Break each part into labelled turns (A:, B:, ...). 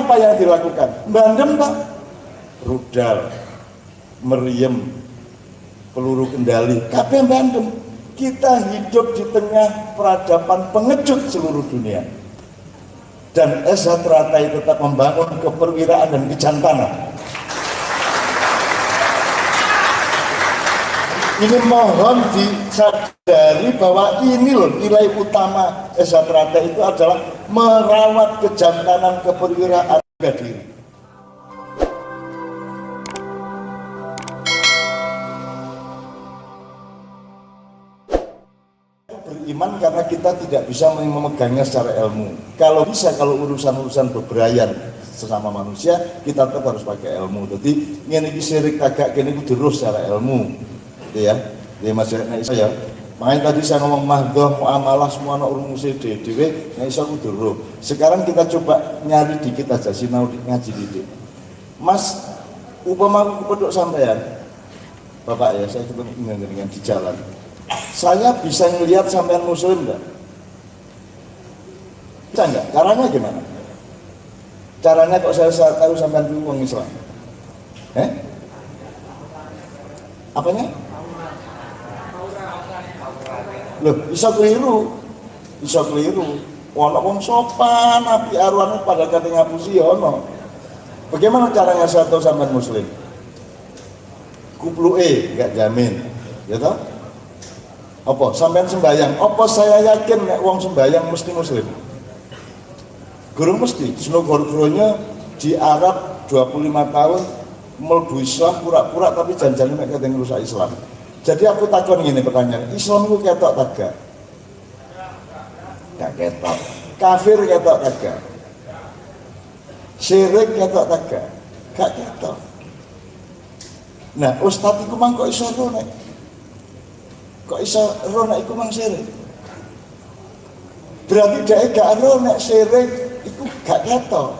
A: apa yang dilakukan? Bandem Pak, rudal, meriam, peluru kendali, kabeh bandem. Kita hidup di tengah peradaban pengejut seluruh dunia. Dan SH teratai tetap membangun keperwiraan dan kejantanan. Ini mohon disadari bahwa ini loh nilai utama SH teratai itu adalah merawat kejantanan keperwiraan harga diri. Beriman karena kita tidak bisa memegangnya secara ilmu. Kalau bisa, kalau urusan-urusan bebrayan sesama manusia, kita tetap harus pakai ilmu. Jadi ngene iki syirik kagak kene kudu terus secara ilmu. Gitu ya. Jadi maksudnya saya, makanya tadi saya ngomong mahdoh, muamalah semua anak urunguse dhewe, nek iso kudu roh. Sekarang kita coba nyari dikit aja sinau ngaji didik. Mas, upama aku kepedok sampean. Bapak ya, saya ketemu dengan di jalan. Saya bisa ngelihat sampean muslim enggak? Bisa enggak? Caranya gimana? Caranya kok saya tahu sampean itu orang Islam? Apanya? Loh, bisa keliru. Bisa keliru. Ono wong sopan, api arwane pada kate ngapusi ono. Bagaimana caranya saya tahu sampean muslim? Kupluke enggak jamin. Ya toh? Apa sampean sembahyang? Apa saya yakin nek wong sembahyang mesti muslim? Guru mesti. Senogor-gurunya di Arab 25 tahun mlebu Islam pura-pura tapi janjane mek kate ngrusak Islam. Jadi aku takon ngene pertanyaan, Islam itu ketok tak gak? Gak ketok. Kafir ketok tak gak? Syirik ketok tak gak? Gak ketok. Nah, ustaz iku mang kok iso nek? Kok iso ro nek iku mang syirik? Berarti dhek gak ro nek syirik iku gak ketok.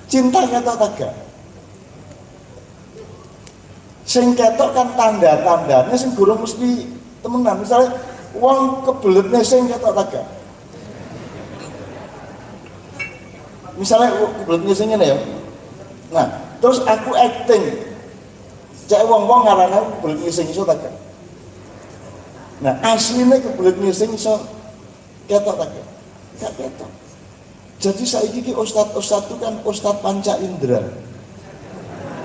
A: Cinta ketok tak gak? Sing ketok kan tanda-tandanya sing guru mesti temenan. Misalnya wong kebeletnya sing ketok tak gak? Misalnya kebeletnya sing ngene ya. Nah, terus aku acting. Cek wong-wong ngarane kebeletnya sing iso tak gak? Nah, aslinya kebeletnya sing iso ketok tak gak? Gak ketok. Jadi saiki ki ustaz-ustaz itu kan ustaz panca indera.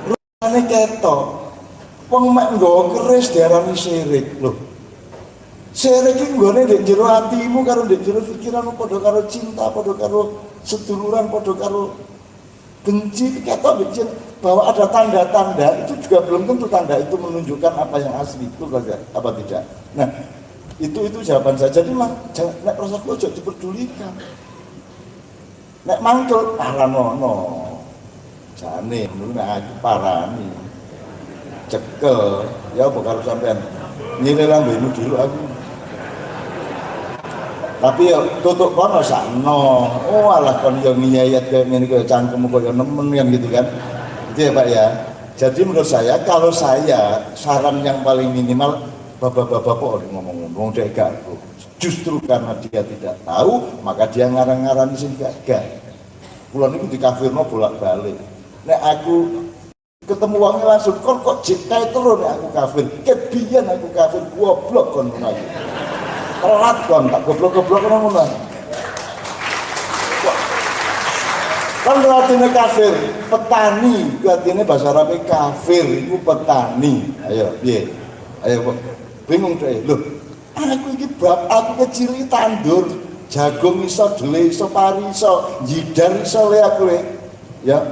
A: Rupane ketok. Wong mek nggawa keris diarani syirik lho. Syirik iki nggone ndek jero atimu karo ndek jero pikiranmu padha karo cinta, padha karo seduluran, padha karo benci ketok ndek bahwa ada tanda-tanda itu juga belum tentu tanda itu menunjukkan apa yang asli itu apa tidak. Nah, itu jawaban saya. Jadi nek rasaku aja diperdulikan. Nek mangkel paranono. Jane ngono aku parani. Cekel ya apa karo sampean nyilih lambemu dulu aku, tapi ya tutuk kono sakno. Oh alah kon yo ngiyayat kaya ngene kaya cangkemmu kaya nemen kan gitu kan. Itu ya Pak ya. Jadi menurut saya kalau saya saran yang paling minimal bapak-bapak kok ngomong-ngomong dek gak, justru karena dia tidak tahu maka dia ngarang-ngarang sing gak. Kula niku dikafirno bolak-balik. Nek aku ketemu wongnya langsung kok jikai terus aku kafir, kebian aku kafir, goblok kon ngono iki. Telat kon tak goblok-goblok ngono. Kan artinya kafir, petani, artinya bahasa Arab kafir itu petani. Ayo piye? Ayo bingung deh. Loh, aku iki bab aku kecil iki tandur, jagung iso dele, iso pari iso, jidar iso le aku le. Ya.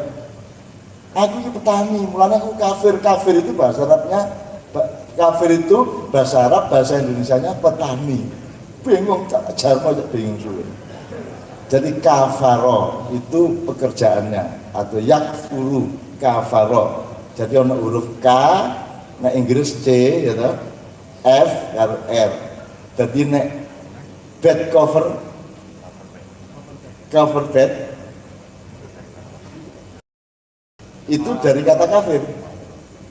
A: Aku ini petani, mulanya aku kafir. Kafir itu bahasa Arabnya, kafir itu bahasa Arab, bahasa Indonesianya petani. Bingung, jarmo bingung suwe. Jadi kafaro itu pekerjaannya, atau yakfuru kafaro. Jadi ada huruf K, nah Inggris C, ya toh, F, R. Jadi nek bed cover bed itu dari kata kafir.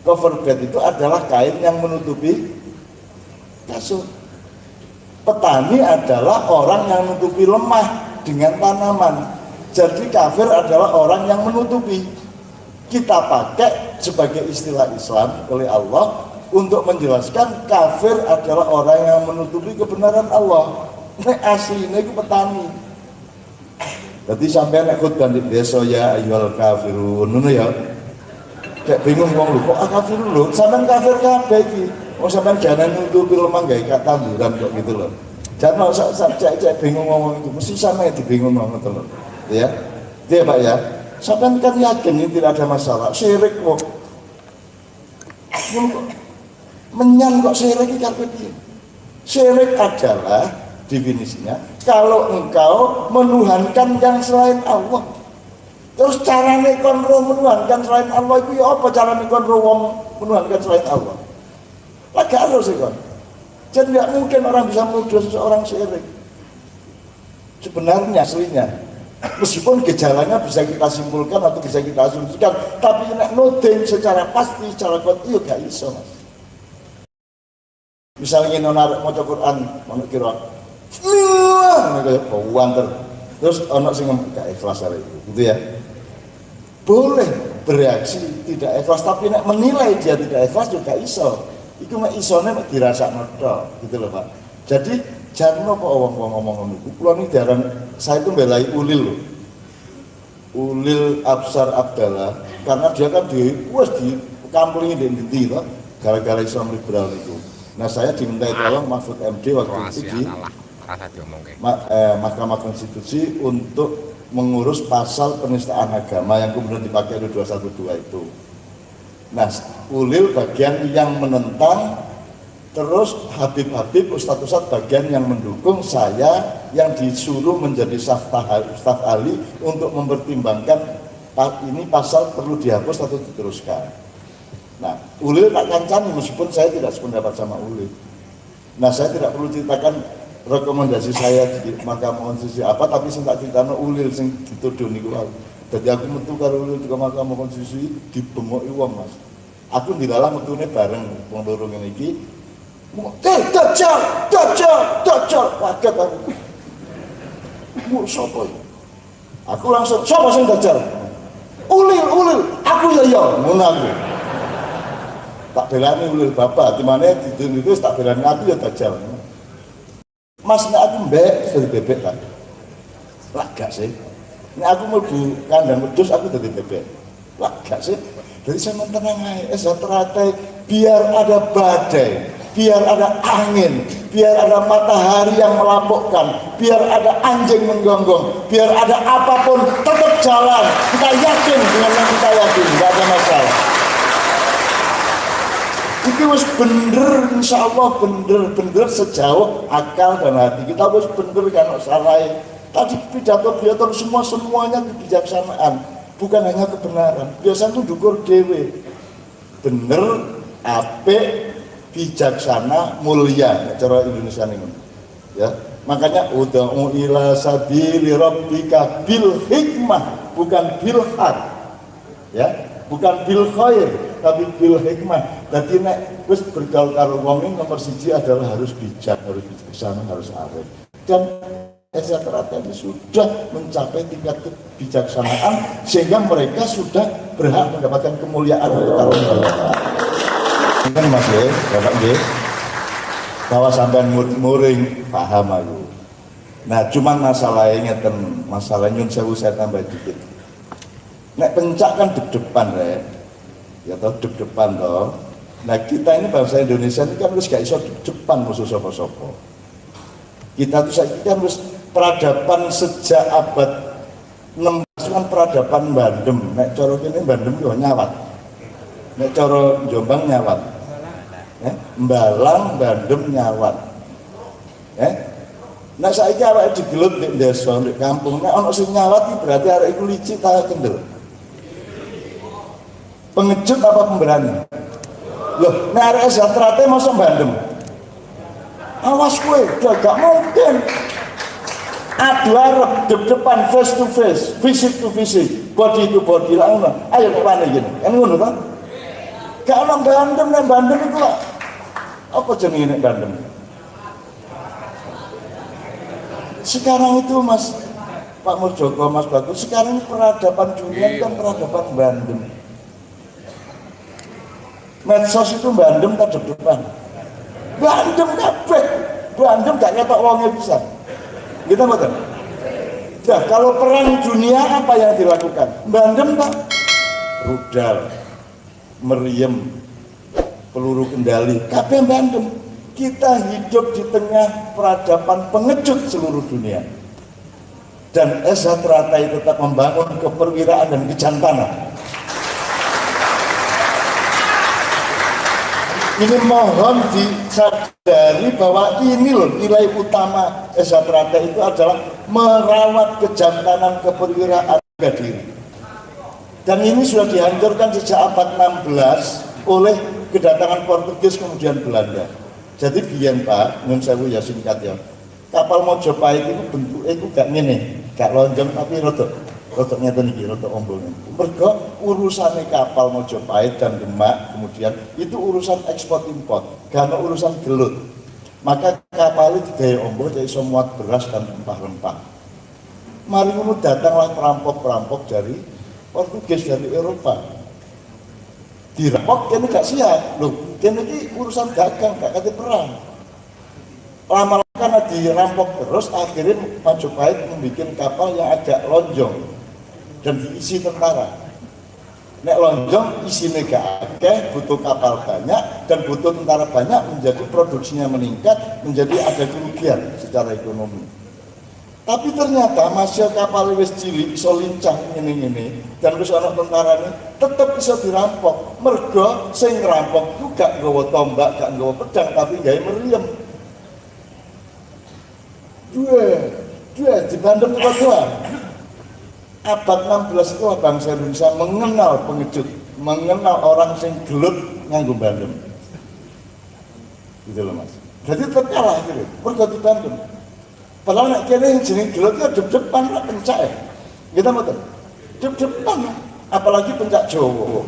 A: Cover bed itu adalah kain yang menutupi kasur. Petani adalah orang yang menutupi lemah dengan tanaman. Jadi kafir adalah orang yang menutupi. Kita pakai sebagai istilah Islam oleh Allah untuk menjelaskan kafir adalah orang yang menutupi kebenaran Allah. Ini aslinya itu petani. Jadi sampai nek khutbah di desa ya ayyuhal kafirun ngono ya. Kayak bingung wong lho kok kafirun lho, sampean kafir kabeh iki. Wong sampean jangan nutupi lemah gawe tanduran kok gitu loh. Jangan cek bingung ngomong itu, mesti sama yang dibingung ngomong itu loh. Ya, dia Pak ya. Sampean kan yakin ini tidak ada masalah. Syirik kok. Menyan kok syirik iki kabeh piye? Syirik adalah definisinya kalau engkau menuhankan yang selain Allah. Terus carane kon menuhankan selain Allah itu ya apa carane kon wong menuhankan selain Allah? Lah gak harus sih kon. Jadi tidak mungkin orang bisa menuduh seseorang syirik. Sebenarnya aslinya, meskipun gejalanya bisa kita simpulkan atau bisa kita asumsikan, tapi nek nuding secara pasti, secara kuat itu gak iso mas. Misalnya narik maca Quran, ono kira, terus ono sing gak ikhlas hari itu, gitu ya. Boleh bereaksi tidak ikhlas, tapi nek menilai dia tidak ikhlas juga iso. Iku mek isone mek dirasakno tok gitu loh Pak. Jadi jangan apa wong-wong ngomong ngono iku. Kula niki diaran saya itu belai Ulil loh. Ulil Absar Abdallah karena dia kan di kamplingi di ndi to gara-gara Islam liberal itu. Nah, saya dimintai tolong Mahfud MD waktu itu di Mahkamah Konstitusi untuk mengurus pasal penistaan agama yang kemudian dipakai di 212 itu. Nah, Ulil bagian yang menentang, terus Habib Ustadz bagian yang mendukung, saya yang disuruh menjadi staf ahli untuk mempertimbangkan ini pasal perlu dihapus atau diteruskan. Nah, Ulil tak kancani meskipun saya tidak sependapat sama Ulil. Nah, saya tidak perlu ceritakan rekomendasi saya di Mahkamah Konstitusi apa, tapi saya tak ceritakan Ulil sing dituduh niku. Jadi aku metu karo Ulil di Mahkamah Konstitusi dibengok wong Mas. Aku dilalah metune bareng wong loro ngene iki. Dajjal, kaget aku. Mu sapa iki? Aku langsung, sapa sing dajjal? Ulil, aku ya ngono aku. Tak belani Ulil bapak, di mana itu tak belani aku ya dajjal. Mas nek aku mbek dari bebek kan. Lah gak sih. Nek aku mlebu kandang wedhus aku dadi bebek. Lah gak sih. Jadi saya mentenang aja, biar ada badai, biar ada angin, biar ada matahari yang melampokkan, biar ada anjing menggonggong, biar ada apapun tetap jalan. Kita yakin dengan yang kita yakin, nggak ada masalah. Itu harus bener, insya Allah bener sejauh akal dan hati kita harus bener kan salah. Tadi pidato semuanya kebijaksanaan. Bukan hanya kebenaran, biasanya itu dukur dewe, bener, apik, bijaksana, mulia, cara Indonesia ini, ya. Makanya ud'u ila sabili rabbika bil hikmah, bukan bil haq, ya, bukan bil khair, tapi bil hikmah. Jadi nek wis bergaul karo wong nomor siji adalah harus bijak, harus bijaksana, harus arif. Dan rata-rata ini sudah mencapai tingkat kebijaksanaan sehingga mereka sudah berhak mendapatkan kemuliaan untuk karunia. Kan Mas ya, Bapak nggih. Bahwa sampean muring paham aku. Nah, cuman masalahnya ngeten, masalah nyun sewu saya tambah dikit. Nek pencak kan deg-depan rek. Ya toh deg-depan toh. Nah, kita ini bangsa Indonesia ini kan harus gak iso deg-depan musuh sapa-sapa. Kita tuh saya kan harus peradaban sejak abad 16 kan peradaban Bandem. Nek cara kene Bandem yo nyawat. Nek cara Jombang nyawat. Mbalang Bandem nyawat. Nek saiki awake digelut nek desa nek kampung nek ana sing nyawat iki berarti arek iku licik ta kendel. Pengecut apa pemberani? Loh, nek arek Zatrate mosok Bandem. Awas kowe, gak mungkin. Adu arep depan face to face, visit to visit, body to body lah ngono. Ayo nek wani gini. Kan ngono ta? Gak ono Bandem nek Bandem iku lho. Apa jenenge nek Bandem? Sekarang itu Mas, Pak Murdjoko, Mas Batu, sekarang peradaban dunia kan peradaban Bandem. Medsos itu Bandem tak depan. Bandem kabeh. Bandem gak ketok wongnya bisa. Kita betul. Nah, kalau perang dunia apa yang dilakukan? Bandem tak? Rudal, meriam, peluru kendali, kabeh Bandem. Kita hidup di tengah peradaban pengejut seluruh dunia. Dan SH Teratai tetap membangun keperwiraan dan kejantanan. Ini mohon disadari bahwa ini loh nilai utama SH Teratai itu adalah merawat kejantanan keperwiraan harga diri. Dan ini sudah dihancurkan sejak abad 16 oleh kedatangan Portugis kemudian Belanda. Jadi biyen Pak, nyun sewu ya singkat ya. Kapal Mojopahit itu bentuknya itu gak ngene, gak lonjong tapi rodok ngeten iki, rodok ombone. Mergo urusane kapal Mojopahit dan Demak kemudian itu urusan ekspor impor, gak ada urusan gelut. Maka kapal itu digawe ombo jadi iso muat beras dan rempah-rempah. Mari ngono datanglah perampok-perampok dari Portugis dari Eropa. Dirampok kene gak siap loh, kene iki urusan dagang gak kate perang. Lama-lama karena dirampok terus akhirnya Majapahit membuat kapal yang agak lonjong dan diisi tentara. Nek lonjong isinya gak akeh, butuh kapal banyak dan butuh tentara banyak, menjadi produksinya meningkat, menjadi ada kerugian secara ekonomi. Tapi ternyata masih kapal wis cilik iso lincah ini dan wis ana tentara ini tetep bisa dirampok. Mergo sing ngerampok ku gak nggawa tombak, gak nggawa pedang tapi gawe meriam. Dua di Bandung kedua. Abad 16 itu bangsa Indonesia mengenal pengejut, mengenal orang sing gelut nganggo Bandung. Gitu loh Mas. Jadi tetap kalah gitu. Mergo di Bandung. Padahal nek kene jeneng gelut ya depan ra pencak ya. Kita betul. Depan apalagi pencak Jawa.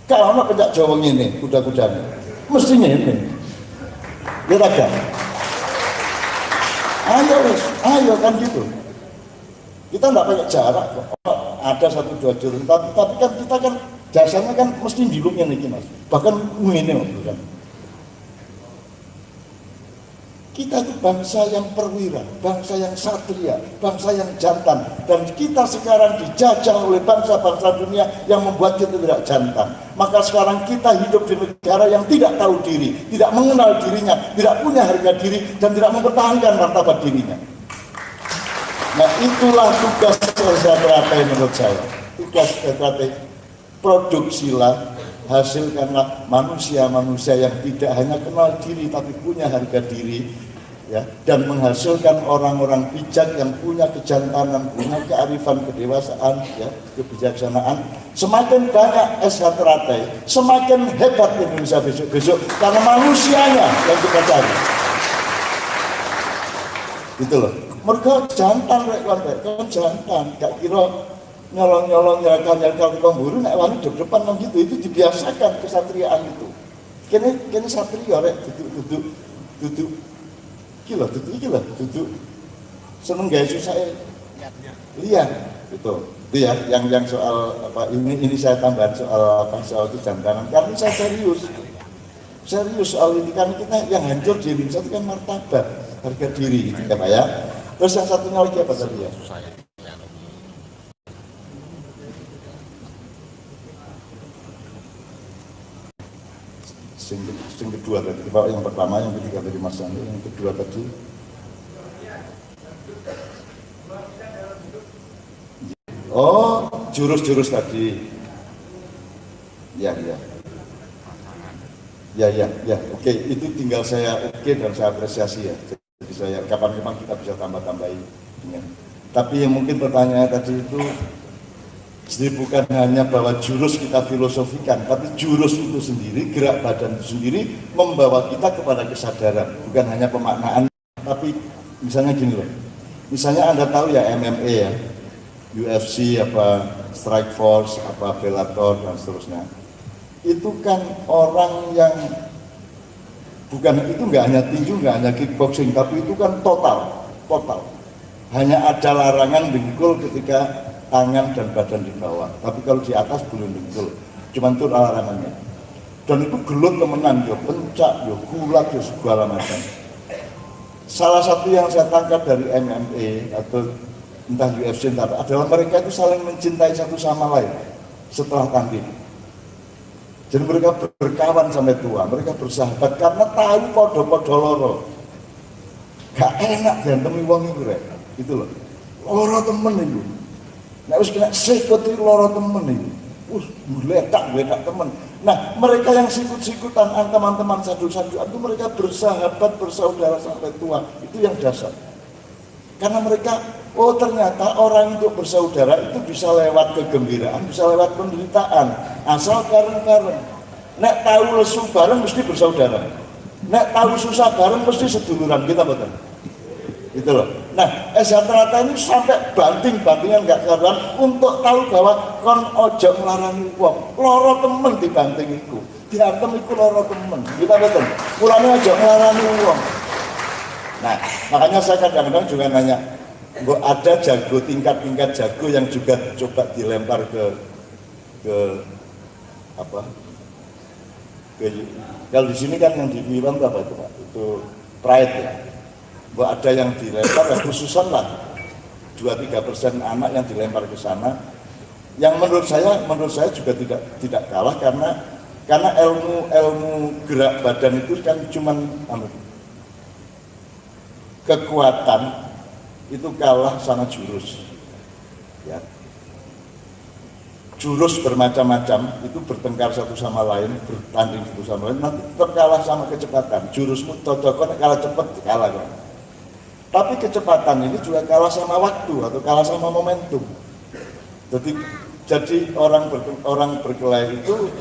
A: Kalau ana pencak Jawa ngene, kuda-kudane. Mesti ngene. Ya tak? Ayo kan gitu. Kita enggak banyak jarak kok. Ada 1-2 jurus, tapi kan kita kan dasarnya kan mesti dilungnya nih Mas. Bahkan ngene kan. Kita itu bangsa yang perwira, bangsa yang satria, bangsa yang jantan. Dan kita sekarang dijajah oleh bangsa-bangsa dunia yang membuat kita tidak jantan. Maka sekarang kita hidup di negara yang tidak tahu diri, tidak mengenal dirinya, tidak punya harga diri, dan tidak mempertahankan martabat dirinya. Nah itulah tugas SH Teratai menurut saya. Tugas SH Teratai, produksilah, hasilkanlah manusia-manusia yang tidak hanya kenal diri tapi punya harga diri, ya, dan menghasilkan orang-orang bijak yang punya kejantanan, punya kearifan, kedewasaan, ya, kebijaksanaan. Semakin banyak SH Teratai, semakin hebat Indonesia besok-besok karena manusianya yang kita cari. Gitu loh. Mereka jantan rek kan jantan, gak kira nyolong-nyolong nyerahkan pemburu nek wani depan nang gitu, itu dibiasakan kesatriaan itu. Kene satria rek duduk duduk seneng gawe susah lihat itu ya yang soal apa ini saya tambahan soal kejantanan karena saya serius soal ini kan kita yang hancur di Indonesia itu kan martabat harga diri gitu ya Pak ya. Terus yang satunya lagi apa tadi ya? Yang kedua tadi, yang pertama, yang ketiga tadi Mas Sandi, yang kedua tadi. Oh, jurus-jurus tadi. Ya, oke, itu tinggal saya dan saya apresiasi ya. Jadi saya kapan-kapan kita bisa tambah-tambahin. Tapi yang mungkin pertanyaannya tadi itu, jadi bukan hanya bahwa jurus kita filosofikan, tapi jurus itu sendiri, gerak badan itu sendiri membawa kita kepada kesadaran, bukan hanya pemaknaan. Tapi misalnya gini loh, misalnya Anda tahu ya MMA ya, UFC apa, Strike Force apa, Bellator dan seterusnya. Itu kan orang yang bukan itu nggak hanya tinju, nggak hanya kickboxing, tapi itu kan total. Hanya ada larangan dengkul ketika tangan dan badan di bawah, tapi kalau di atas belum dengkul, cuman itu larangannya. Dan itu gelut temenan, ya pencak, ya gulat, ya segala macam. Salah satu yang saya tangkap dari MMA atau entah UFC adalah mereka itu saling mencintai satu sama lain setelah tanding. Jadi mereka berkawan sampai tua, mereka bersahabat karena tahu podo-podo loro. Gak enak gantemi wong itu rek, itu loh. Loro temen itu. Nek wis kena sikut itu loro temen itu. Gledak temen. Nah, mereka yang sikut-sikutan, teman-teman sadu-saduan itu mereka bersahabat, bersaudara sampai tua. Itu yang dasar. Karena mereka, oh ternyata orang untuk bersaudara itu bisa lewat kegembiraan, bisa lewat penderitaan. Asal bareng-bareng. Nek tahu lesu bareng mesti bersaudara. Nek tahu susah bareng mesti seduluran, kita betul. Itu loh. Nah, rata-rata ini sampai banting-bantingan gak karuan untuk tahu bahwa kon ojo melarani wong. Loro temen dibanting iku. Diantem iku loro temen. Kita betul. Mulane ojo melarani wong. Nah, makanya saya kadang-kadang juga nanya, kok ada jago tingkat-tingkat jago yang juga coba dilempar ke apa? Kalau di sini kan yang di film apa itu Pak? Itu pride ya. Bahwa ada yang dilempar, ya khususan lah 2-3% anak yang dilempar ke sana, yang menurut saya juga tidak kalah karena ilmu gerak badan itu kan cuman kekuatan itu kalah sama jurus, ya. Jurus bermacam-macam itu bertengkar satu sama lain, bertanding satu sama lain, nanti tetap kalah sama kecepatan. Jurusmu cocoknya kalah cepat kalah kan. Tapi kecepatan ini juga kalah sama waktu atau kalah sama momentum. Jadi orang berkelahi itu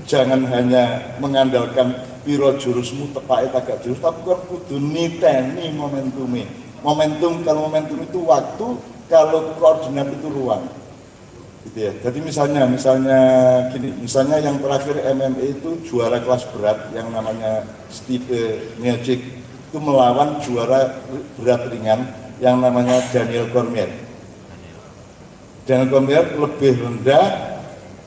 A: jangan hanya mengandalkan piro jurusmu tepak agak jurus, tapi kan kudu niteni momentumnya. Kalau momentum itu waktu, kalau koordinat itu ruang. Gitu ya. Jadi misalnya yang terakhir MMA itu juara kelas berat yang namanya Steve Miocic itu melawan juara berat ringan yang namanya Daniel Cormier. Daniel Cormier lebih rendah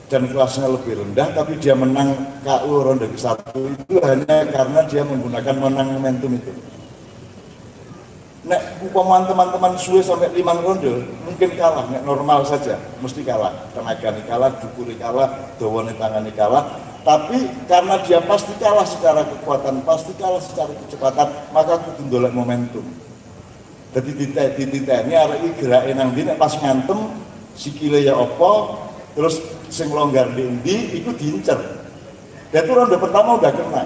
A: dan kelasnya lebih rendah, tapi dia menang KO ronde ke-1 itu hanya karena dia menggunakan menang momentum itu. Nek umpamaan teman-teman suwe sampai 5 ronde mungkin kalah, nek normal saja mesti kalah, tenaga kalah, dukuri kalah, dawane tangani kalah. Tapi karena dia pasti kalah secara kekuatan, pasti kalah secara kecepatan, maka kudu ndolek momentum. Jadi dititeni arek iki gerake nang ndi nek pas ngantem sikile ya apa, terus sing longgar di endi iku diincer. Dan itu ronde pertama udah kena.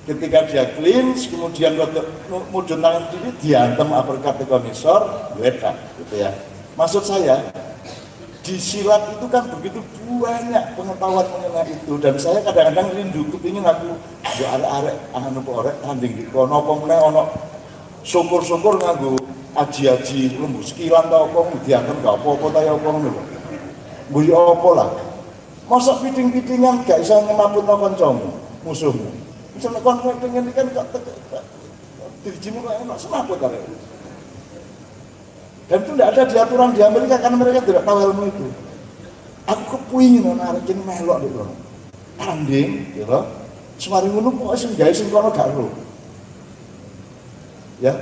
A: Ketika dia clinch, kemudian mudun tangan kiri diantem uppercut ke konisor, geledak gitu ya. Maksud saya di silat itu kan begitu banyak pengetahuan mengenai itu, dan saya kadang-kadang rindu kepingin aku ya arek-arek orek tanding di kono apa meneh ono syukur-syukur nganggo aji-aji lembu sekilan ta apa diantem gak apa-apa ta ya apa ngono lho. Mburi apa lah. Masa piting-pitingan gak iso ngemaputno kancamu, musuhmu. Misalnya kon pengen kan gak dirijimu kok enak semaput arek. Dan itu tidak ada di aturan di Amerika karena mereka tidak tahu ilmu itu. Aku kepingin anak ini melok di kono. Tanding, gitu. Semari ngono pokoke sing gawe sing kono gak ero. Ya,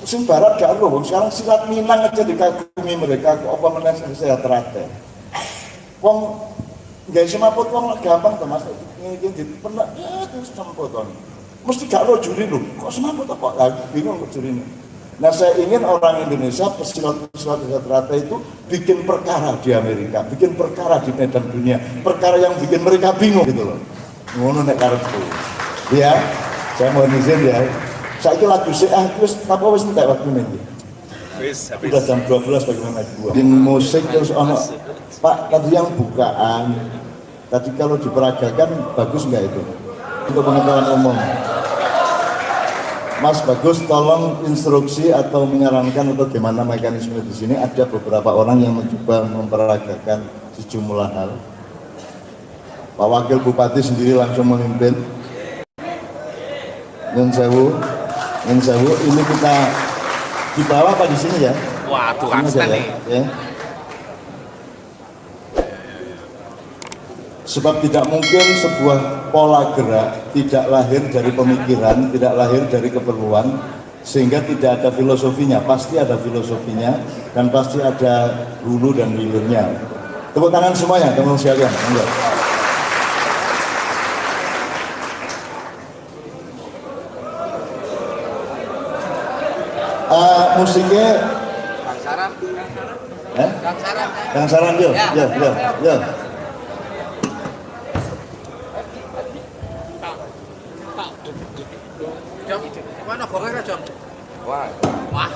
A: sing barat gak ero. Sekarang silat Minang aja dikagumi mereka, kok apa meneh saya terate. Wong gawe semaput wong gampang to Mas. Iki dipenak ya terus semaput to. Mesti gak ero juri lho. Kok semaput apa? Lah bingung kok jurine. Nah, saya ingin orang Indonesia pesilat-pesilat rata-rata itu bikin perkara di Amerika, bikin perkara di medan dunia, perkara yang bikin mereka bingung gitu loh. Ngono nek karepku. Ya, saya mohon izin ya. Saiki lagu sik wis apa wis entek waktu iki. Wis habis. Udah jam 12 bagaimana gua. Di musik terus ono Pak tadi yang bukaan. Tadi kalau diperagakan bagus enggak itu? Untuk pengetahuan umum. Mas Bagus, tolong instruksi atau menyarankan untuk bagaimana mekanisme di sini. Ada beberapa orang yang mencoba memperagakan sejumlah hal. Pak Wakil Bupati sendiri langsung memimpin. Nyun sewu, ini Di bawah apa di sini ya?
B: Wah, tukang
A: Sini aja
B: stand
A: ya.
B: nih.
A: Ya. Sebab tidak mungkin sebuah pola gerak tidak lahir dari pemikiran, tidak lahir dari keperluan, sehingga tidak ada filosofinya. Pasti ada filosofinya dan pasti ada hulu dan hilirnya. Tepuk tangan semuanya, teman-teman sekalian. Enggak. Musiknya
B: Kang Saran.
A: eh?
B: Kang Saran.
A: Kang Saran, yo, yo, yo, yo.
B: Jom, mana gorengnya Jom? Wah. Wah.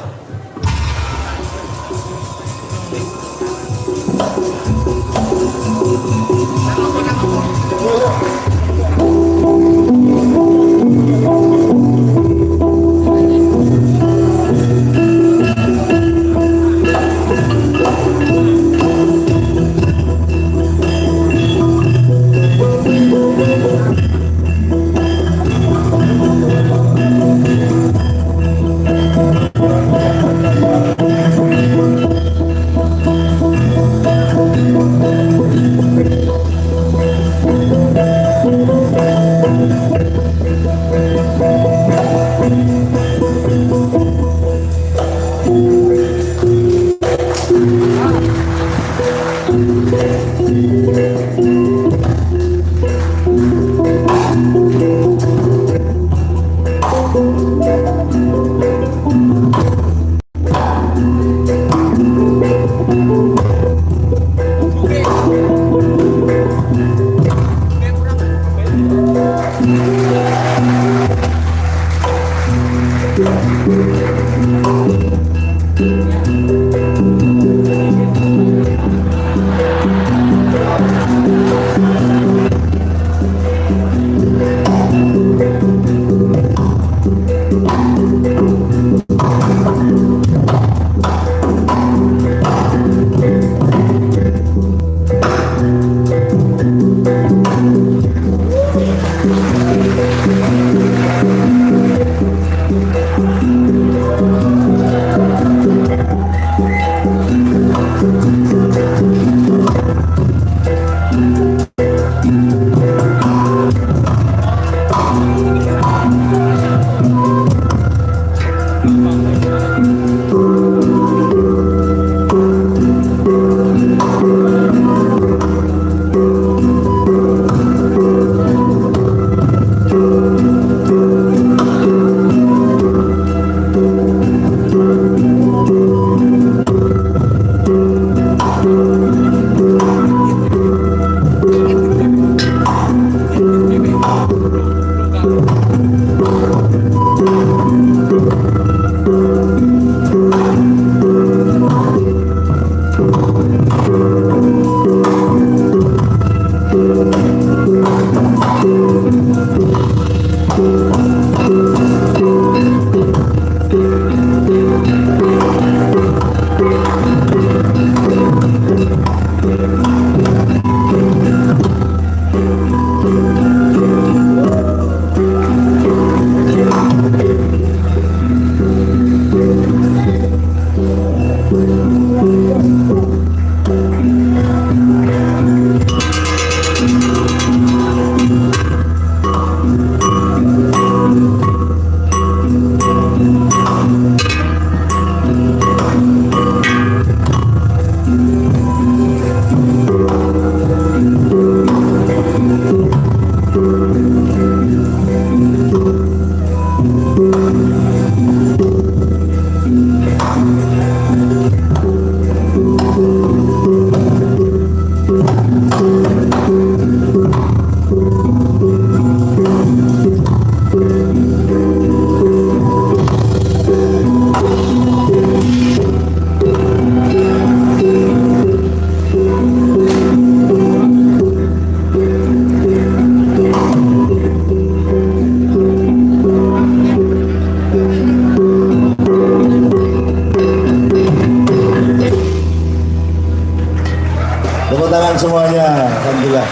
A: Tepuk tangan semuanya, alhamdulillah.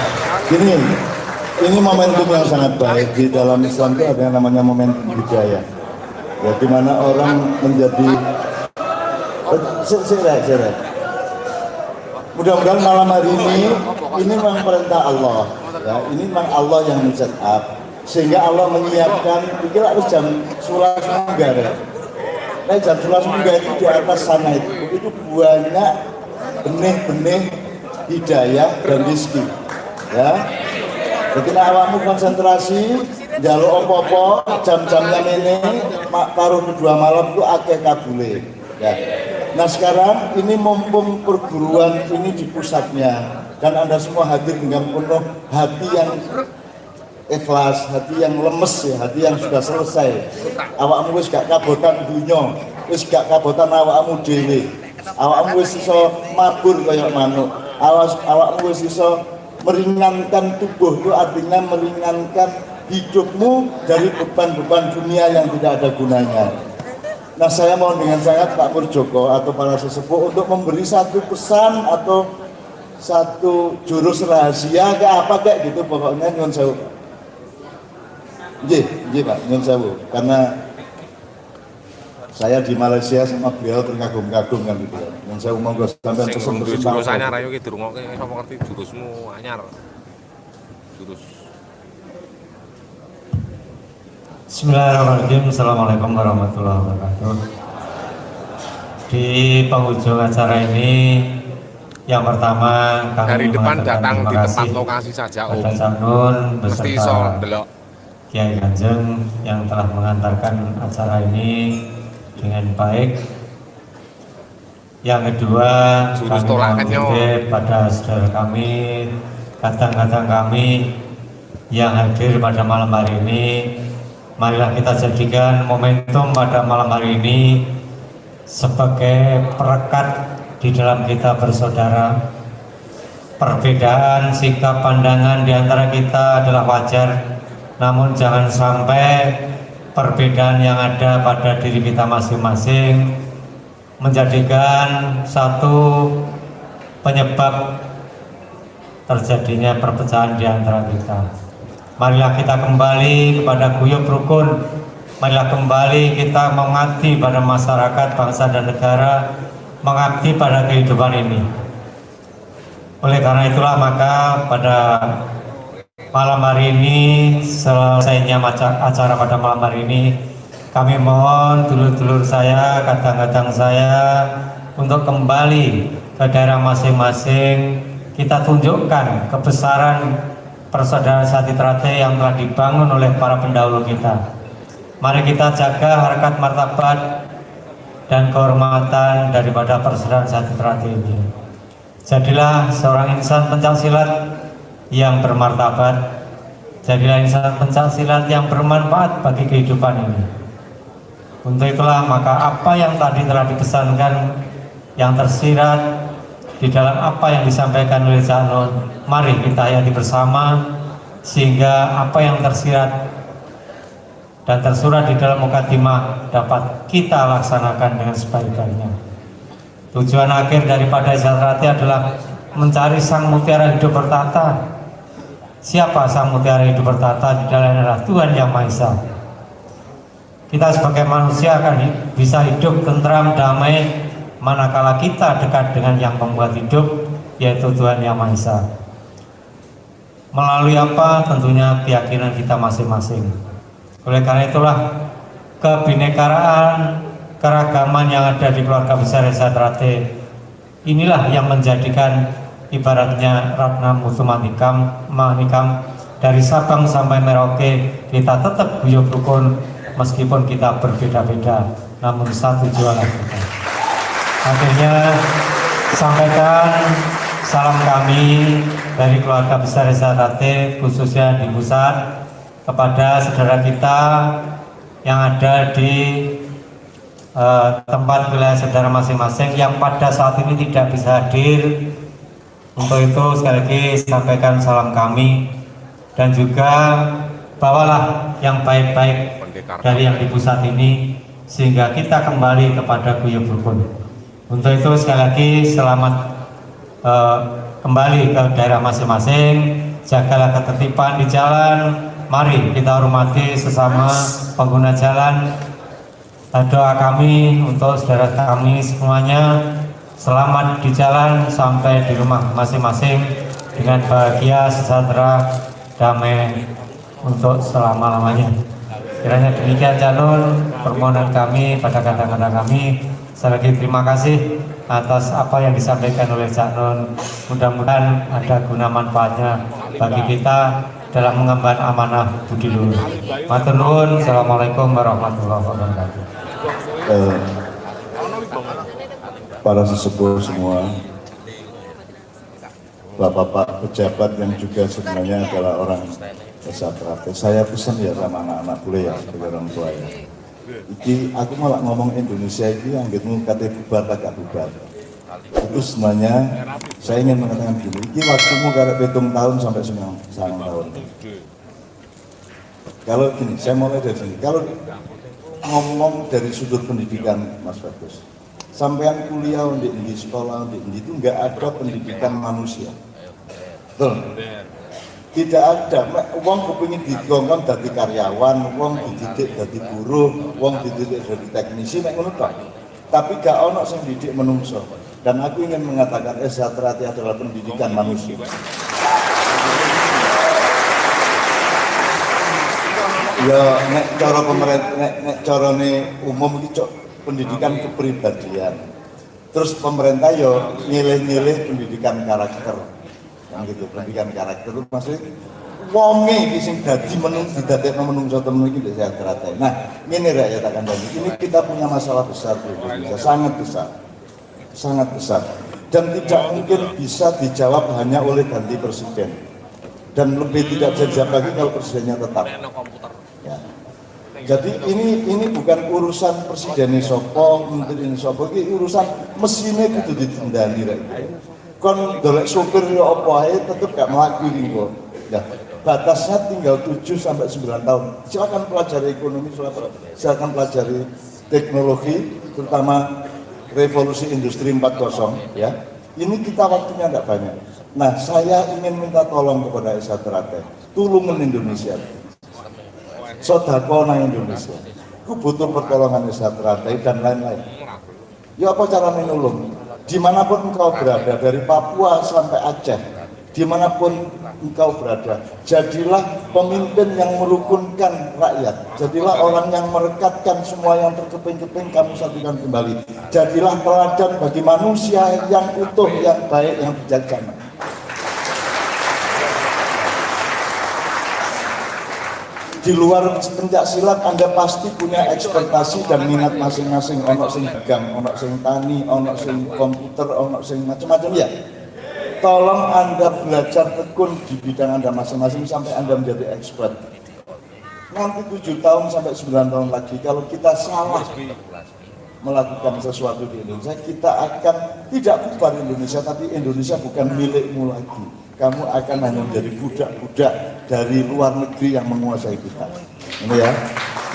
A: Ini momentum yang sangat baik. Di dalam Islam itu ada yang namanya momentum budaya. Ya, di mana orang menjadi Sirek. Mudah-mudahan malam hari ini memang perintah Allah. Ya, ini memang Allah yang men-set up. Sehingga Allah menyiapkan, pikir harus jam 11 munggah ya. Nah jam 11 munggah itu di atas sana itu banyak benih-benih hidayah dan rezeki. Ya. Jadi awakmu konsentrasi, jaluk opo-opo, jam-jamnya ini, taruh kedua malam itu akeh kabule. Ya. Nah sekarang ini mumpung perguruan ini di pusatnya dan Anda semua hadir dengan penuh hati yang ikhlas, hati yang lemes ya, hati yang sudah selesai. Awakmu wis gak kabotan dunya, wis gak kabotan awakmu dhewe. Awakmu wis iso mabur kaya manuk. Awakmu wis iso meringankan tubuh, itu artinya meringankan hidupmu dari beban-beban dunia yang tidak ada gunanya. Nah saya mohon dengan sangat Pak Murjoko atau para sesepuh untuk memberi satu pesan atau satu jurus rahasia kayak apa kayak gitu pokoknya nyuwun sewu. Nggih Pak, nyuwun sewu. Karena saya di Malaysia sama beliau terkagum-kagum kan gitu. Nyuwun sewu monggo sampean pesen
B: jurus anyar ayo ki dirungokke sapa ngerti jurusmu anyar. Jurus.
C: Bismillahirrahmanirrahim. Assalamualaikum warahmatullahi wabarakatuh. Di penghujung acara ini yang pertama kami
B: dari depan datang di tempat
C: kasih
B: lokasi saja Om.
C: kepada Sanun
B: Mesti iso
C: beserta
B: ndelok.
C: Kiai Kanjeng yang telah mengantarkan acara ini dengan baik. Yang kedua,
B: Jurus
C: kami
B: tolakannya.
C: mohon pada saudara kami, kadang-kadang kami yang hadir pada malam hari ini. Marilah kita jadikan momentum pada malam hari ini sebagai perekat di dalam kita bersaudara. Perbedaan sikap pandangan di antara kita adalah wajar, namun jangan sampai perbedaan yang ada pada diri kita masing-masing menjadikan satu penyebab terjadinya perpecahan di antara kita. Marilah kita kembali kepada guyub rukun. Marilah kembali kita mengabdi pada masyarakat, bangsa dan negara, mengabdi pada kehidupan ini. Oleh karena itulah maka pada malam hari ini, selesainya acara pada malam hari ini, kami mohon dulur-dulur saya, kadang-kadang saya untuk kembali ke daerah masing-masing. Kita tunjukkan kebesaran persaudaraan Sati Trate yang telah dibangun oleh para pendahulu kita. Mari kita jaga harkat martabat dan kehormatan daripada persaudaraan Sati Trate ini. Jadilah seorang insan pencaksilat yang bermartabat. Jadilah insan pencaksilat yang bermanfaat bagi kehidupan ini. Untuk itulah maka apa yang tadi telah dipesankan, yang tersirat di dalam apa yang disampaikan oleh Sanun, mari kita hayati bersama sehingga apa yang tersirat dan tersurat di dalam mukadimah dapat kita laksanakan dengan sebaik-baiknya. Tujuan akhir daripada Zatrati adalah mencari sang mutiara hidup bertata. Siapa sang mutiara hidup bertata? Di dalamnya adalah Tuhan Yang Maha Esa. Kita sebagai manusia akan bisa hidup tentram, damai manakala kita dekat dengan yang membuat hidup, yaitu Tuhan Yang Maha Esa. Melalui apa? Tentunya keyakinan kita masing-masing. Oleh karena itulah kebinekaan, keragaman yang ada di keluarga besar Esa Trate inilah yang menjadikan ibaratnya Ratna Mutu Manikam dari Sabang sampai Merauke kita tetap guyub rukun meskipun kita berbeda-beda, namun satu jiwalah kita. Akhirnya sampaikan salam kami dari keluarga besar Esa Trate khususnya di pusat kepada saudara kita yang ada di tempat wilayah saudara masing-masing yang pada saat ini tidak bisa hadir. Untuk itu sekali lagi sampaikan salam kami dan juga bawalah yang baik-baik dari yang di pusat ini sehingga kita kembali kepada guyub rukun. Untuk itu sekali lagi selamat kembali ke daerah masing-masing, jagalah ketertiban di jalan. Mari kita hormati sesama pengguna jalan Doa kami untuk saudara kami semuanya selamat di jalan sampai di rumah masing-masing dengan bahagia, sejahtera, damai untuk selama-lamanya. Kiranya demikian Janun permohonan kami pada kata-kata kami. Sekali lagi terima kasih atas apa yang disampaikan oleh Cak Nun. Mudah-mudahan ada guna manfaatnya bagi kita dalam mengemban amanah budi luhur. Matur nuwun. Assalamualaikum warahmatullahi wabarakatuh.
A: Para sesepuh semua, bapak-bapak pejabat yang juga sebenarnya adalah orang desa Trate. Saya pesan ya sama anak-anak boleh ya sebagai orang tua ya. Iki aku malah ngomong Indonesia ini yang gitu katanya bubar agak bubar. Itu sebenarnya saya ingin mengatakan gini, iki waktumu karek 7 tahun sampai 9 tahun. Kalau gini, saya mulai dari sini. Kalau ngomong dari sudut pendidikan Mas Bagus, sampean kuliah di sekolah itu nggak ada pendidikan manusia, betul? Tidak ada. Uang kepingin dikongkon dari karyawan, uang dididik dari buruh, uang dididik dari teknisi, nek ngono tok. Tapi gak ono sing didik menungso. Dan aku ingin mengatakan Trate adalah pendidikan manusia. Ya nek cara pemerintah, nek carane umum iki pendidikan kepribadian. Terus pemerintah yo milih-milih pendidikan karakter. Yang gitu, pendidikan karakter itu maksudnya wonge iki sing dadi didadekno menungso temen iki lho Trate. Nah, ngene rakyat akan tadi. Ini kita punya masalah besar di Indonesia, sangat besar. Sangat besar. Dan tidak mungkin bisa dijawab hanya oleh ganti presiden. Dan lebih tidak bisa dijawab lagi kalau presidennya tetap. Ya. Jadi ini bukan urusan presiden sopo, menteri sopo, ini urusan mesinnya itu ditindani rek. Kon dolek sopir ya apa ae tetep gak mlaku iki kok. Ya, batasnya tinggal 7 sampai 9 tahun. Silakan pelajari ekonomi, silakan pelajari teknologi, terutama revolusi industri 4.0 ya. Ini kita waktunya enggak banyak. Nah, saya ingin minta tolong kepada Trate, tulungan Indonesia. Sodako nang Indonesia. Ku butuh pertolongan Trate dan lain-lain. Ya apa cara menolong? Dimanapun engkau berada, dari Papua sampai Aceh, dimanapun engkau berada, jadilah pemimpin yang merukunkan rakyat. Jadilah orang yang merekatkan semua yang terkeping-keping, kamu satukan kembali. Jadilah teladan bagi manusia yang utuh, yang baik, yang bijaksana. Di luar pencak silat Anda pasti punya ekspektasi dan minat masing-masing. Ono sing dagang, ono sing tani, ono sing komputer, ono sing macam-macam ya. Tolong Anda belajar tekun di bidang Anda masing-masing sampai Anda menjadi expert. Nanti 7 tahun sampai 9 tahun lagi kalau kita salah melakukan sesuatu di Indonesia, kita akan tidak bubar Indonesia, tapi Indonesia bukan milikmu lagi. Kamu akan hanya menjadi budak-budak dari luar negeri yang menguasai kita. Ini ya.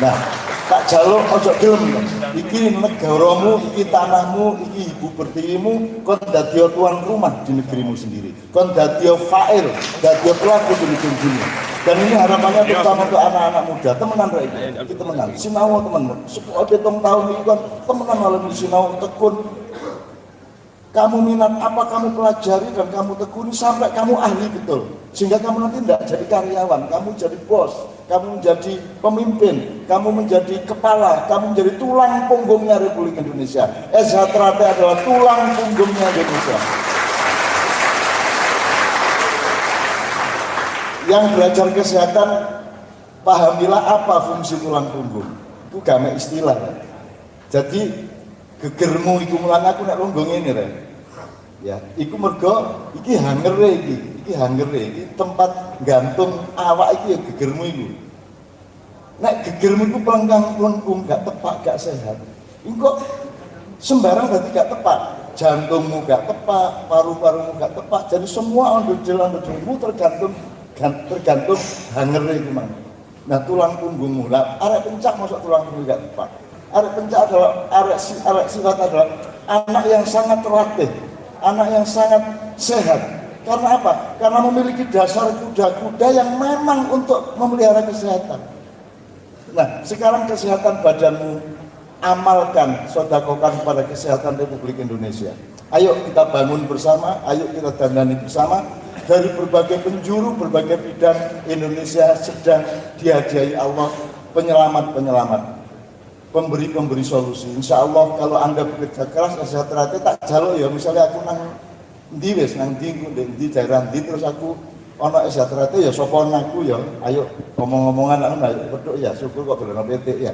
A: Nah, tak jaluk ojo gelem. Iki negaramu, iki tanahmu, iki ibu pertiwimu, kon dadi tuan rumah di negerimu sendiri. Kon dadi fa'il, dadi pelaku di dunia. Dan ini harapannya terutama untuk anak-anak muda. Temenan rek iki, temenan. Sinau temen. 10 tahun iki kan temenan malah sinau tekun. Kamu minat apa kamu pelajari dan kamu tekuni sampai kamu ahli betul. Sehingga kamu nanti tidak jadi karyawan, kamu jadi bos, kamu menjadi pemimpin, kamu menjadi kepala, kamu menjadi tulang punggungnya Republik Indonesia. Trate adalah tulang punggungnya Indonesia. Yang belajar kesehatan, pahamilah apa fungsi tulang punggung. Itu game istilah. Jadi gegermu iku mulan aku nek lungguh ngene rek. Ya, iku mergo iki hangere iki hangere iki tempat gantung awak iki ya gegermu iku. Nek gegermu iku pelengkung gak tepat, gak sehat. Engko sembarang berarti gak tepat. Jantungmu gak tepat, paru-parumu gak tepat. Jadi semua ondel-ondelmu tergantung hangere iku mang. Nah, tulang punggungmu lah arek pencak masuk tulang punggung gak tepat. Arek pencak adalah arek silat adalah anak yang sangat terlatih, anak yang sangat sehat. Karena apa? Karena memiliki dasar kuda-kuda yang memang untuk memelihara kesehatan. Nah, sekarang kesehatan badanmu amalkan, sodakokan kepada kesehatan Republik Indonesia. Ayo kita bangun bersama, ayo kita dandani bersama. Dari berbagai penjuru, berbagai bidang, Indonesia sedang dihadiahi Allah penyelamat-penyelamat, pemberi-pemberi solusi. Insya Allah kalau Anda bekerja keras, sejahtera tak jaluk ya. Misalnya aku nang di daerah di terus aku ono sejahtera ya sopon aku ya. Ayo ngomong-ngomongan ayo beduk ya, syukur kok belum PT ya.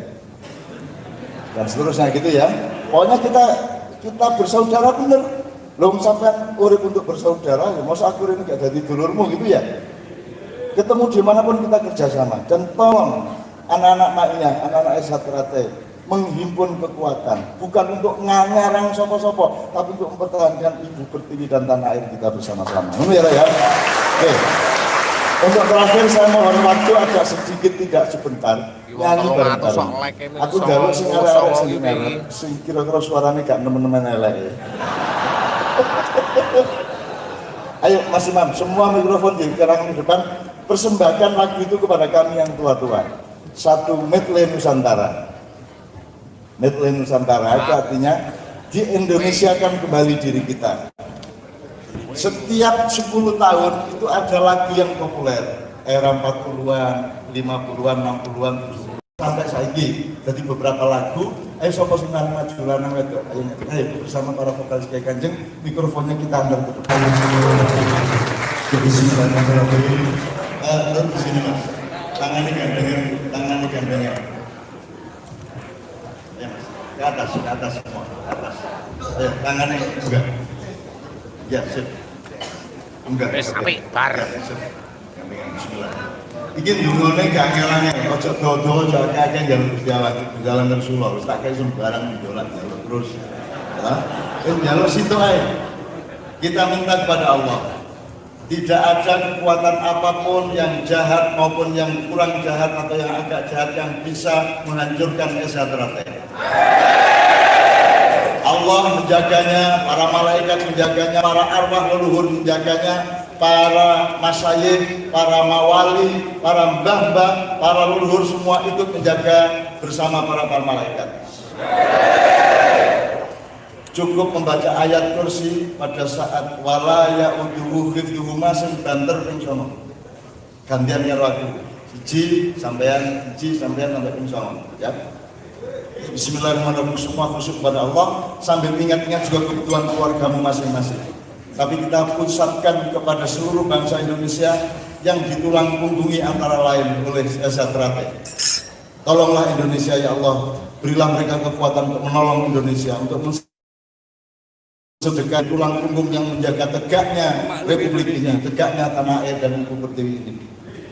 A: Dan seterusnya gitu ya. Pokoknya kita bersaudara bener. Belum sampai urip untuk bersaudara, ya masa aku ini gak jadi dulurmu gitu ya. Ketemu dimanapun kita kerjasama dan tolong anak-anak maknya, anak-anak S1 menghimpun kekuatan, bukan untuk ngarang sopo-sopo, tapi untuk mempertahankan Ibu Pertiwi dan tanah air kita bersama-sama. Ini ya. Oke. Untuk terakhir saya mohon waktu agak sedikit, tidak sebentar. Nyanyi bareng-bareng. Aku jaluk sing arek-arek sing kira-kira suarane gak nemen-nemen elek. Ayo Mas Imam, semua mikrofon di karangan di depan, persembahkan lagu itu kepada kami yang tua-tua. Satu medley Nusantara. Medley Nusantara itu artinya di Indonesia kan kembali diri kita. Setiap 10 tahun itu ada lagu yang populer, era 40-an, 50-an, 60-an, 70-an sampai saiki. Jadi beberapa lagu, ayo sapa sing maju lanang wedok. Ayo bersama para vokalis Kiai Kanjeng, mikrofonnya kita angkat ke depan. Jadi bismillahirrahmanirrahim. Di sini Mas. Tangannya gandengan. Ya Mas. Ke atas semua, ke atas. Ayo tangannya enggak. Ya, sip. Enggak.
B: Wis apik bar.
A: Bismillah. Iki ndungone gak ngelane, ojo dodo, ojo akeh jalan Rasulullah, wis tak kei sembarang dolan terus. Ya. Jalur situ ae. Kita minta kepada Allah. Tidak ada kekuatan apapun yang jahat maupun yang kurang jahat atau yang agak jahat yang bisa menghancurkan S1. Allah menjaganya, para malaikat menjaganya, para arwah leluhur menjaganya, para masyayikh, para mawali, para mbah-mbah, para leluhur semua ikut menjaga bersama para malaikat. Cukup membaca ayat kursi pada saat wala ya'uduhu hifdhuhuma sing banter ping 9. Gantian karo aku. Siji sampai ping 9 ya. Bismillahirrahmanirrahim, semua khusyuk kepada Allah sambil ingat-ingat juga kebutuhan keluargamu masing-masing. Tapi kita pusatkan kepada seluruh bangsa Indonesia yang ditulang punggungi antara lain oleh S1. Tolonglah Indonesia ya Allah, berilah mereka kekuatan untuk menolong Indonesia, untuk sedekah tulang punggung yang menjaga tegaknya Republik ini, tegaknya tanah air dan Ibu Pertiwi ini.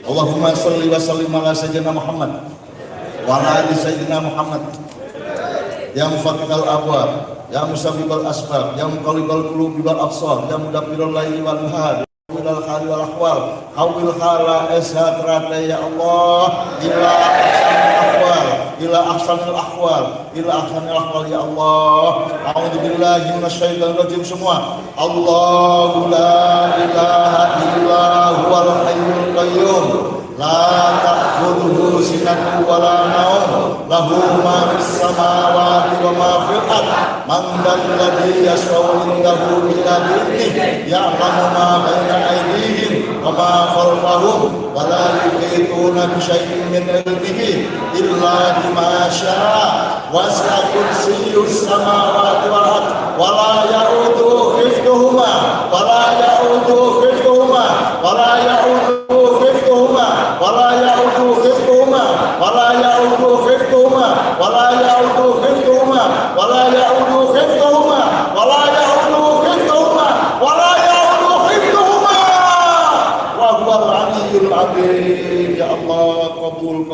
A: Allahumma sholli wa sallim ala sayyidina Muhammad wa ala ali sayyidina Muhammad. Ya mufaqqihal abwab, ya musabbibal asbab, ya muqallibal qulubi wal absar, ya mudabbiral laili wal nahar, minal khali wal ahwal, hawil khala S1 ya Allah ila ahsanil ahwal ya Allah. A'udzubillahi minasyaitonir rajim semua. Allahu la ilaha illa huwal hayyul qayyum la ta'khudhuhu sinatun wa la nawm lahu ma fis samawati wa ma fil ardh man dzalladzi yashfa'u indahu illa bi'idhnihi ya'lamu ma baina aydihim wa ma khalfahum wa la yuhituna bi syai'in min ilmihi illa bima syaa wasi'a kursiyyus samawati wal ardh wa la ya'uduhu hifdhuhuma wa la ya'uduhu hifdhuhuma wa la ya'uduhu hifdhuhuma wa la ya'uduhu hifdhuhuma wa la ya'uduhu hifdhuhuma wa la ya'uduhu hifdhuhuma wa la ya'uduhu hifdhuhuma wa la ya'uduhu hifdhuhuma wa la ya'uduhu hifdhuhuma wa huwal aliyyul azim. Ya Allah, kabul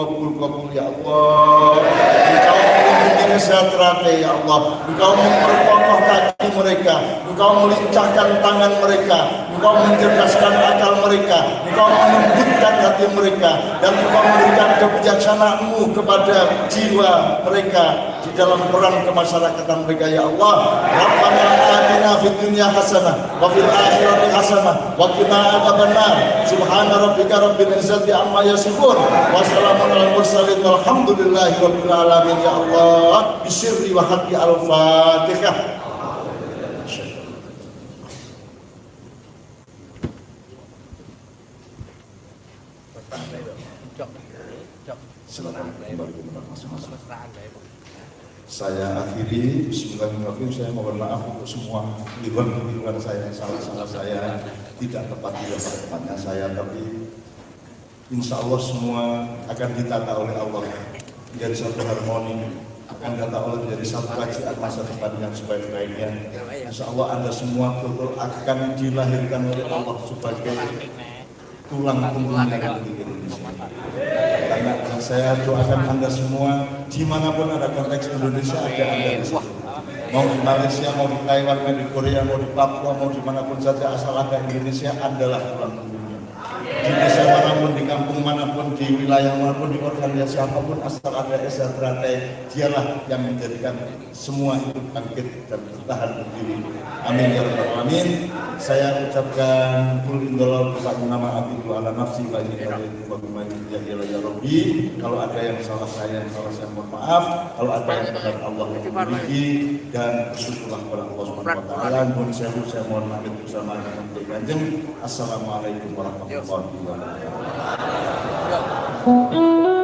A: ya Allah. Engkau memiliki S1 ya Allah. Engkau memperkokoh kaki mereka, Engkau melincahkan tangan mereka, Engkau mencerdaskan akal mereka, Engkau melembutkan hati mereka, dan Engkau memberikan kebijaksanaan-Mu kepada jiwa mereka di dalam peran kemasyarakatan mereka, ya Allah. Rabbana atina fid dunya hasanah wa fil akhirati hasanah wa qina adzabannar. Subhana rabbika rabbil izzati amma yasifun wa salamun alal mursalin walhamdulillahi rabbil alamin, ya Allah. Bisirri wa haqqi al-Fatihah. Silakan kembali ke tempat masing-masing. Saya akhiri, bismillahirrahmanirrahim. Saya mohon maaf untuk semua keliruan saya, salah-salah saya tidak tepat pada tempatnya saya, tapi insya Allah semua akan ditata oleh Allah menjadi satu harmoni, akan ditata oleh menjadi satu kajian masa depan yang sebaik-baiknya. Insya Allah Anda semua betul akan dilahirkan oleh Allah sebagai tulang punggung Republik Indonesia. Karena saya doakan Anda semua dimanapun ada konteks Indonesia, ada Anda di situ. Mau di Malaysia, mau di Taiwan, mau di Korea, mau di Papua, mau dimanapun saja asal ada Indonesia, adalah tulang punggungnya. Di desa manapun, di kampung manapun, di wilayah manapun, di organisasi apapun, asal ada SR dialah yang menjadikan semua itu bangkit dan bertahan berdiri. Amin ya rabbal alamin. Saya ucapkan kul indolal bersama nama abidu ala nafsi wa ini ya Rabbi. Kalau ada yang salah saya mohon maaf. Kalau ada yang benar Allah yang memiliki, dan bersyukurlah kepada Allah Subhanahu wa taala. Mohon saya mohon pamit bersama dengan Kanjeng. Assalamualaikum warahmatullahi wabarakatuh.